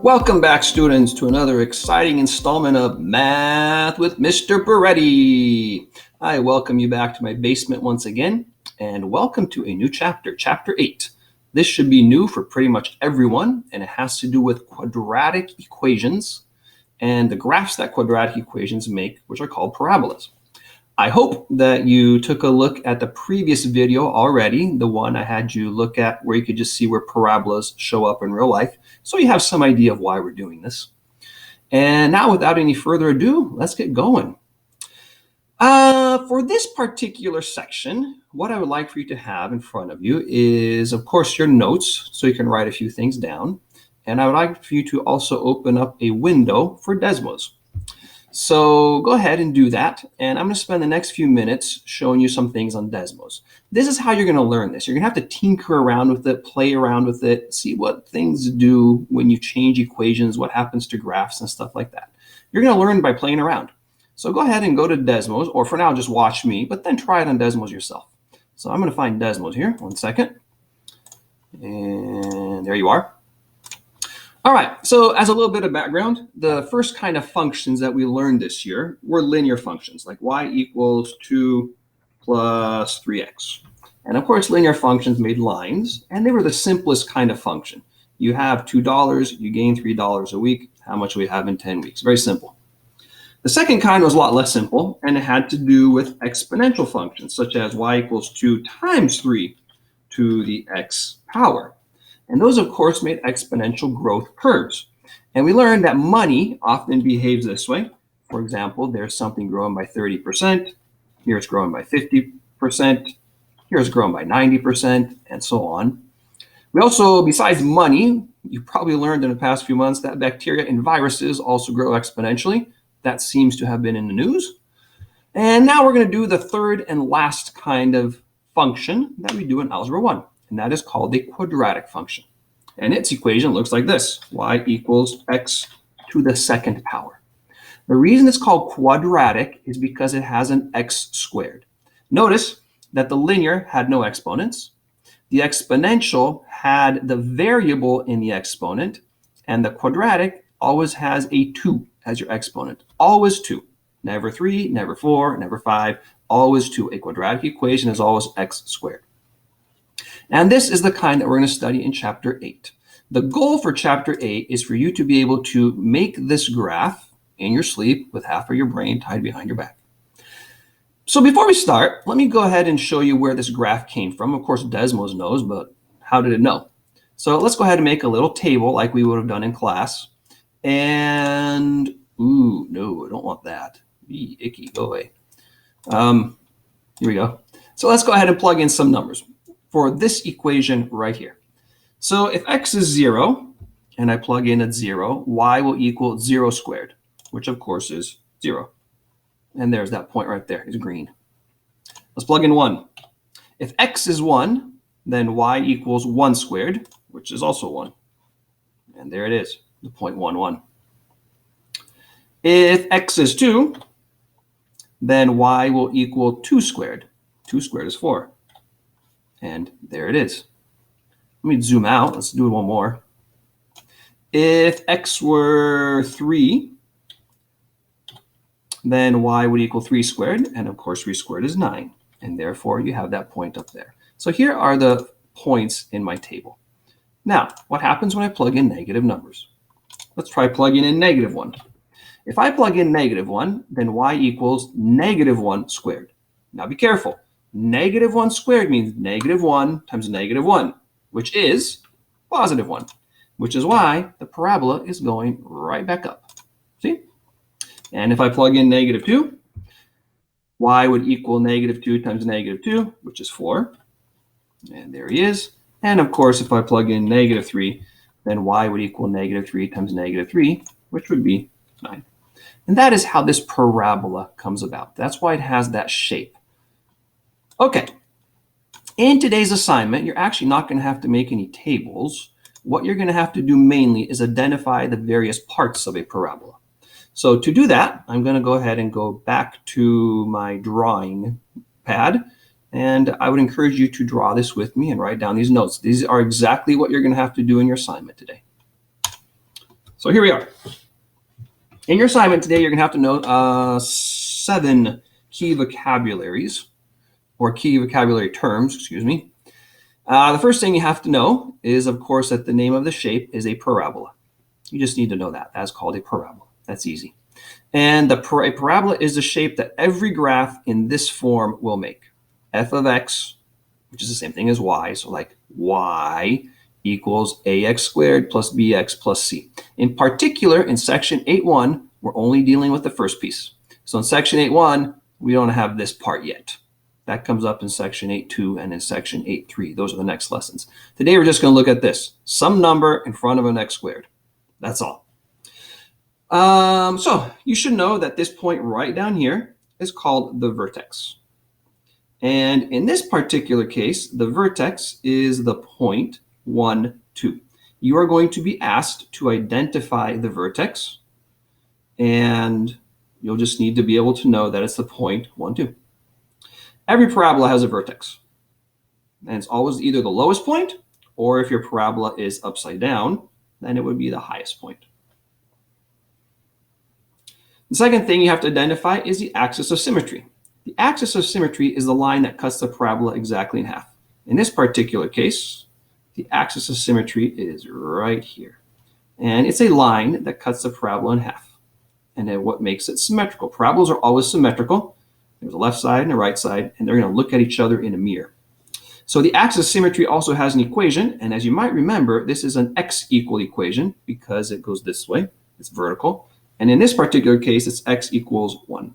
Welcome back, students, to another exciting installment of Math with Mr. Beretti. I welcome you back to my basement once again, and welcome to a new chapter, Chapter 8. This should be new for pretty much everyone, and it has to do with quadratic equations and the graphs that quadratic equations make, which are called parabolas. I hope that you took a look at the previous video already, the one I had you look at where you could just see where parabolas show up in real life, so you have some idea of why we're doing this. And now, without any further ado, let's get going. For this particular section, what I would like for you to have in front of you is, of course, your notes, so you can write a few things down. And I would like for you to also open up a window for Desmos. So go ahead and do that, and I'm going to spend the next few minutes showing you some things on Desmos. This is how you're going to learn this. You're going to have to tinker around with it, play around with it, see what things do when you change equations, what happens to graphs and stuff like that. You're going to learn by playing around. So go ahead and go to Desmos, or for now just watch me, but then try it on Desmos yourself. So I'm going to find Desmos here, 1 second, and there you are. All right, so as a little bit of background, the first kind of functions that we learned this year were linear functions, like y equals 2 plus 3x. And of course, linear functions made lines, and they were the simplest kind of function. You have $2, you gain $3 a week. How much do we have in 10 weeks? Very simple. The second kind was a lot less simple, and it had to do with exponential functions, such as y equals 2 times 3 to the x power. And those, of course, made exponential growth curves. And we learned that money often behaves this way. For example, there's something growing by 30%, here it's growing by 50%, here it's growing by 90%, and so on. We also, besides money, you probably learned in the past few months that bacteria and viruses also grow exponentially. That seems to have been in the news. And now we're going to do the third and last kind of function that we do in Algebra 1. And that is called a quadratic function. And its equation looks like this: y equals x to the second power. The reason it's called quadratic is because it has an x squared. Notice that the linear had no exponents. The exponential had the variable in the exponent, and the quadratic always has a 2 as your exponent. Always 2. Never 3, never 4, never 5, always 2. A quadratic equation is always x squared. And this is the kind that we're going to study in Chapter 8. The goal for Chapter 8 is for you to be able to make this graph in your sleep with half of your brain tied behind your back. So before we start, let me go ahead and show you where this graph came from. Of course, Desmos knows, but how did it know? So let's go ahead and make a little table like we would have done in class. And, ooh, no, I don't want that. Be icky, go away. Here we go. So let's go ahead and plug in some numbers for this equation right here. So if x is 0, and I plug in at 0, y will equal 0 squared, which of course is 0. And there's that point right there, it's green. Let's plug in 1. If x is 1, then y equals 1 squared, which is also 1. And there it is, the 0.11. If x is 2, then y will equal 2 squared. 2 squared is 4. And there it is. Let me zoom out. Let's do it one more. If x were 3, then y would equal 3 squared. And of course, 3 squared is 9. And therefore, you have that point up there. So here are the points in my table. Now, what happens when I plug in negative numbers? Let's try plugging in negative 1. If I plug in negative 1, then y equals negative 1 squared. Now be careful. Negative 1 squared means negative 1 times negative 1, which is positive 1, which is why the parabola is going right back up. See? And if I plug in negative 2, y would equal negative 2 times negative 2, which is 4. And there he is. And of course, if I plug in negative 3, then y would equal negative 3 times negative 3, which would be 9. And that is how this parabola comes about. That's why it has that shape. Okay, in today's assignment, you're actually not going to have to make any tables. What you're going to have to do mainly is identify the various parts of a parabola. So to do that, I'm going to go ahead and go back to my drawing pad, and I would encourage you to draw this with me and write down these notes. These are exactly what you're going to have to do in your assignment today. So here we are. In your assignment today, you're going to have to know 7 key vocabularies, or key vocabulary terms, excuse me. The first thing you have to know is, of course, that the name of the shape is a parabola. You just need to know that. That's called a parabola. That's easy. And a parabola is the shape that every graph in this form will make. F of x, which is the same thing as y, so like y equals ax squared plus bx plus c. In particular, in section 8.1, we're only dealing with the first piece. So in section 8.1, we don't have this part yet. That comes up in section 8.2 and in section 8.3. Those are the next lessons. Today, we're just going to look at this. Some number in front of an x squared. That's all. So you should know that this point right down here is called the vertex. And in this particular case, the vertex is the point 1, 2. You are going to be asked to identify the vertex, and you'll just need to be able to know that it's the point 1, 2. Every parabola has a vertex, and it's always either the lowest point, or if your parabola is upside down, then it would be the highest point. The second thing you have to identify is the axis of symmetry. The axis of symmetry is the line that cuts the parabola exactly in half. In this particular case, the axis of symmetry is right here. And it's a line that cuts the parabola in half. And then what makes it symmetrical? Parabolas are always symmetrical. There's a left side and a right side, and they're going to look at each other in a mirror. So the axis of symmetry also has an equation, and as you might remember, this is an x equal equation because it goes this way. It's vertical. And in this particular case, it's x equals 1.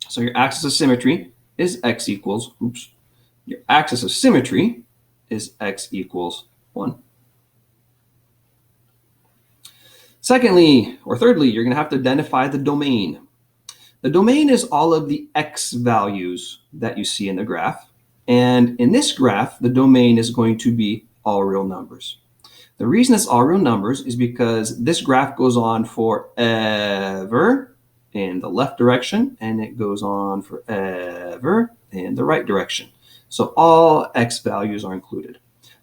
So your axis of symmetry is x equals, your axis of symmetry is x equals 1. Secondly, or thirdly, you're going to have to identify the domain. The domain is all of the x values that you see in the graph. And in this graph, the domain is going to be all real numbers. The reason it's all real numbers is because this graph goes on forever in the left direction, and it goes on forever in the right direction. So all x values are included.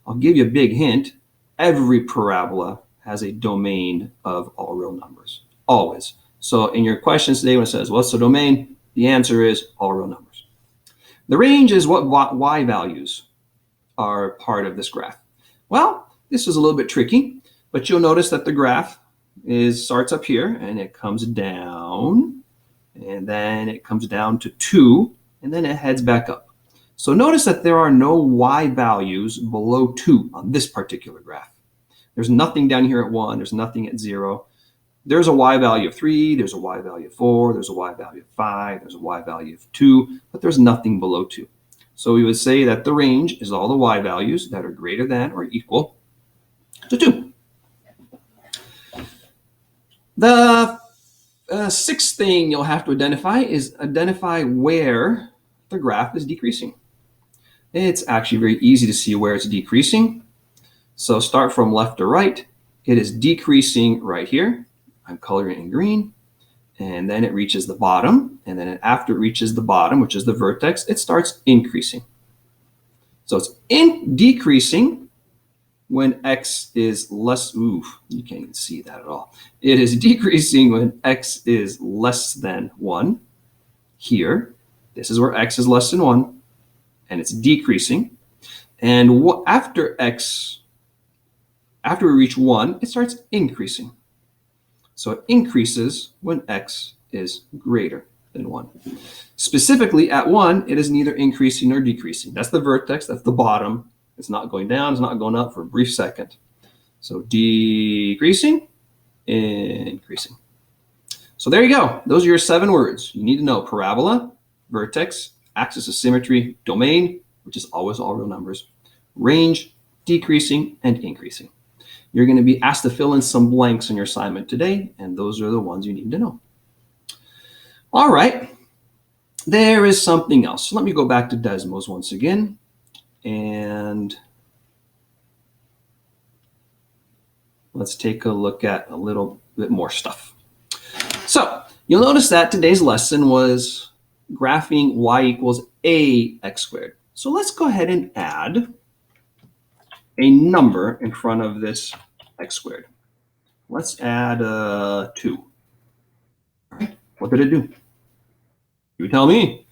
I'll give you a big hint. Every parabola has a domain of all real numbers, always. So in your questions today, when it says, what's the domain? The answer is all real numbers. The range is what y values are part of this graph. Well, this is a little bit tricky, but you'll notice that the graph starts up here and it comes down, and then it comes down to 2, and then it heads back up. So notice that there are no y values below 2 on this particular graph. There's nothing down here at 1, there's nothing at 0. There's a y value of 3, there's a y value of 4, there's a y value of 5, there's a y value of 2, but there's nothing below 2. So we would say that the range is all the y values that are greater than or equal to 2. The sixth thing you'll have to identify is where the graph is decreasing. It's actually very easy to see where it's decreasing. So start from left to right. It is decreasing right here. I'm coloring it in green. And then it reaches the bottom. And then after it reaches the bottom, which is the vertex, it starts increasing. So it's decreasing when x is less, you can't even see that at all. It is decreasing when x is less than 1. Here, this is where x is less than 1, and it's decreasing. And after we reach 1, it starts increasing. So it increases when x is greater than 1. Specifically, at 1, it is neither increasing nor decreasing. That's the vertex, that's the bottom. It's not going down, it's not going up for a brief second. So decreasing, increasing. So there you go. Those are your 7 words. You need to know parabola, vertex, axis of symmetry, domain, which is always all real numbers, range, decreasing, and increasing. You're going to be asked to fill in some blanks in your assignment today, and those are the ones you need to know. All right. There is something else. So let me go back to Desmos once again. And let's take a look at a little bit more stuff. So you'll notice that today's lesson was graphing y equals ax squared. So let's go ahead and add a number in front of this x squared. Let's add 2. All right, what did it do? You tell me.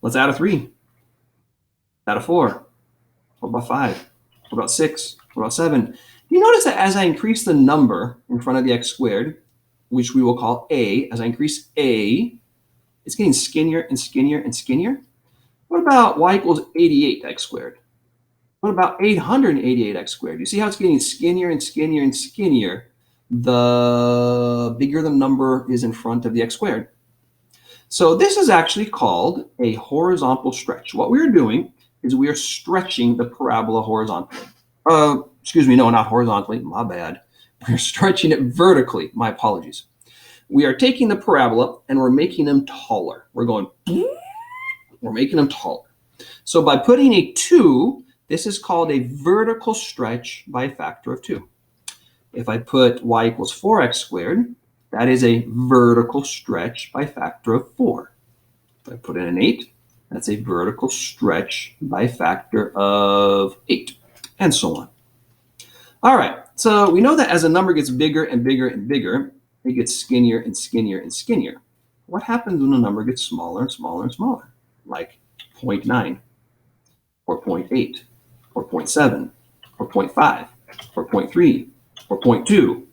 Let's add a 3. Add a 4. What about 5? What about 6? What about 7? You notice that as I increase the number in front of the x squared, which we will call a, as I increase a, it's getting skinnier and skinnier and skinnier. What about y equals 88x squared? What about 888x squared? You see how it's getting skinnier and skinnier and skinnier the bigger the number is in front of the x squared. So this is actually called a horizontal stretch. What we're doing is we are stretching the parabola horizontally. Excuse me, no, not horizontally, my bad. We're stretching it vertically, my apologies. We are taking the parabola and we're making them taller. We're making them taller. So by putting a 2, this is called a vertical stretch by a factor of 2. If I put y equals 4x squared, that is a vertical stretch by a factor of 4. If I put in an 8, that's a vertical stretch by a factor of 8, and so on. All right, so we know that as a number gets bigger and bigger and bigger, it gets skinnier and skinnier and skinnier. What happens when a number gets smaller and smaller and smaller? Like 0.9, or 0.8, or 0.7, or 0.5, or 0.3, or 0.2.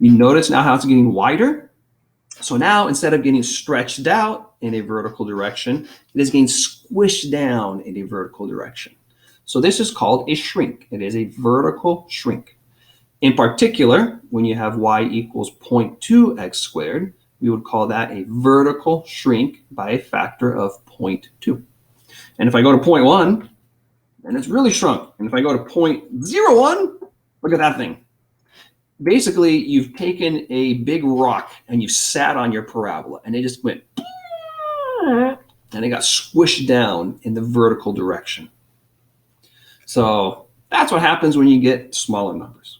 You notice now how it's getting wider? So now instead of getting stretched out in a vertical direction, it is getting squished down in a vertical direction. So this is called a shrink. It is a vertical shrink. In particular, when you have y equals 0.2x squared, we would call that a vertical shrink by a factor of 0.2. And if I go to 0.1, then it's really shrunk. And if I go to 0.01, look at that thing. Basically, you've taken a big rock and you sat on your parabola and it just went, and it got squished down in the vertical direction. So that's what happens when you get smaller numbers.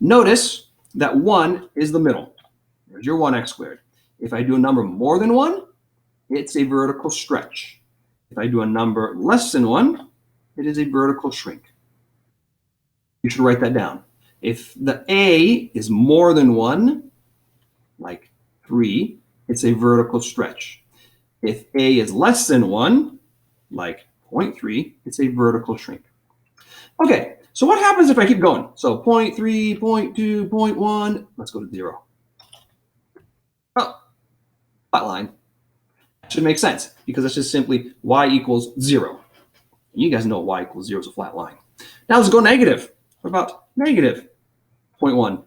Notice that 1 is the middle. There's your 1x squared. If I do a number more than 1, it's a vertical stretch. If I do a number less than 1, it is a vertical shrink. You should write that down. If the a is more than 1, like 3, it's a vertical stretch. If a is less than 1, like 0.3, it's a vertical shrink. Okay, so what happens if I keep going? So 0.3, 0.2, 0.1, let's go to 0. Oh, flat line. Should make sense because it's just simply y equals 0. You guys know y equals 0 is a flat line. Now let's go negative. What about negative 0.1?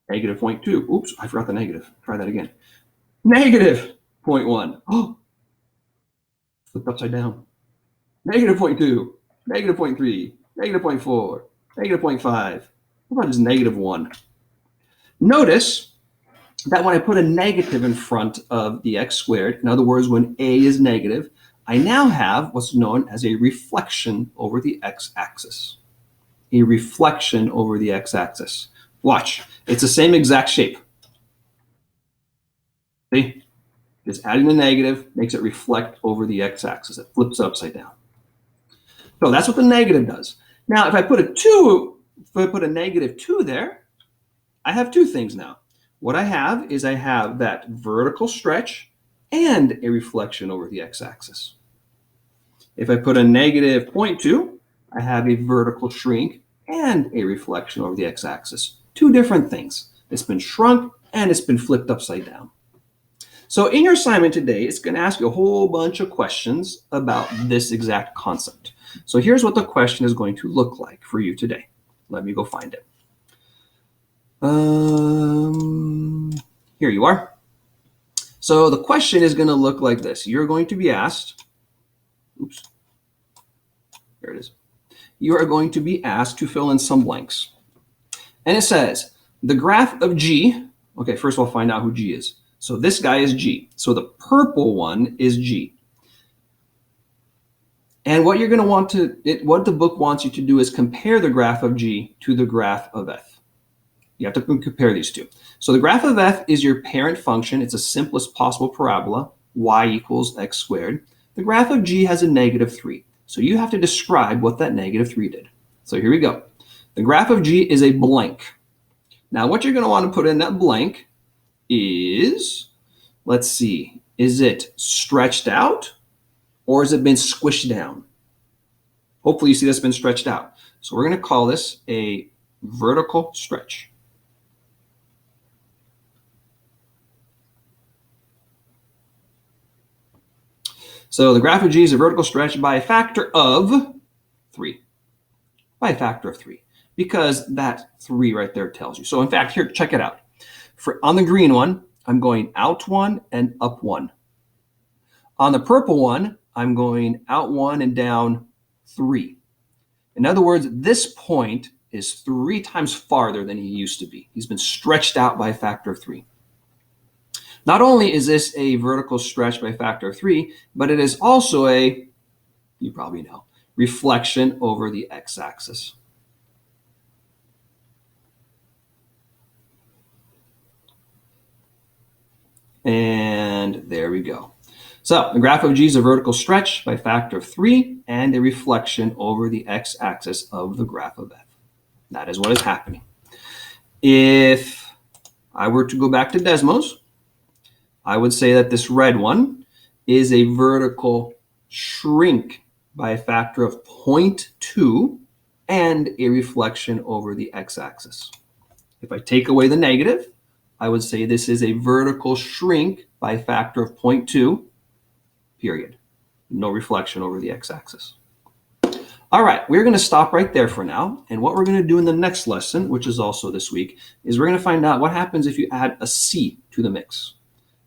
Negative 0.2. Oops, I forgot the negative. Try that again. Negative 0.1. Oh, flipped upside down. Negative 0.2. Negative 0.3. Negative 0.4. Negative 0.5. What about just negative 1? Notice that when I put a negative in front of the x squared, in other words, when a is negative, I now have what's known as a reflection over the x-axis. A reflection over the x-axis. Watch, it's the same exact shape. See? Just adding the negative makes it reflect over the x-axis. It flips it upside down. So that's what the negative does. Now, if I put a negative 2 there, I have two things now. What I have is I have that vertical stretch and a reflection over the x-axis. If I put a negative 0.2, I have a vertical shrink and a reflection over the x-axis. Two different things. It's been shrunk and it's been flipped upside down. So in your assignment today, it's going to ask you a whole bunch of questions about this exact concept. So here's what the question is going to look like for you today. Let me go find it. Here you are. So the question is going to look like this. You're going to be asked, oops, there it is. You are going to be asked to fill in some blanks. And it says, the graph of G, okay, first of all, find out who G is. So this guy is G. So the purple one is G. And what you're going to want to, what the book wants you to do is compare the graph of G to the graph of F. You have to compare these two. So the graph of F is your parent function. It's the simplest possible parabola, y equals x squared. The graph of G has a negative 3. So you have to describe what that negative 3 did. So here we go. The graph of G is a blank. Now, what you're going to want to put in that blank is, let's see, is it stretched out or has it been squished down? Hopefully you see that's been stretched out. So we're going to call this a vertical stretch. So the graph of G is a vertical stretch by a factor of 3. By a factor of 3. Because that 3 right there tells you. So in fact, here, check it out. On the green one, I'm going out 1 and up 1. On the purple one, I'm going out 1 and down 3. In other words, this point is 3 times farther than he used to be. He's been stretched out by a factor of 3. Not only is this a vertical stretch by a factor of 3, but it is also a, you probably know, reflection over the x-axis. And there we go. So the graph of G is a vertical stretch by a factor of 3 and a reflection over the x-axis of the graph of f. That is what is happening. If I were to go back to Desmos, I would say that this red one is a vertical shrink by a factor of 0.2 and a reflection over the x-axis. If I take away the negative, I would say this is a vertical shrink by a factor of 0.2, period. No reflection over the x-axis. All right, we're going to stop right there for now. And what we're going to do in the next lesson, which is also this week, is we're going to find out what happens if you add a c to the mix.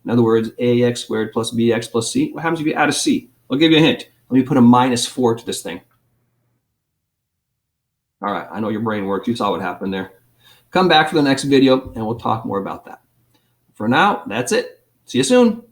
In other words, ax squared plus bx plus c. What happens if you add a c? I'll give you a hint. Let me put a -4 to this thing. All right, I know your brain works. You saw what happened there. Come back for the next video, and we'll talk more about that. For now, that's it. See you soon.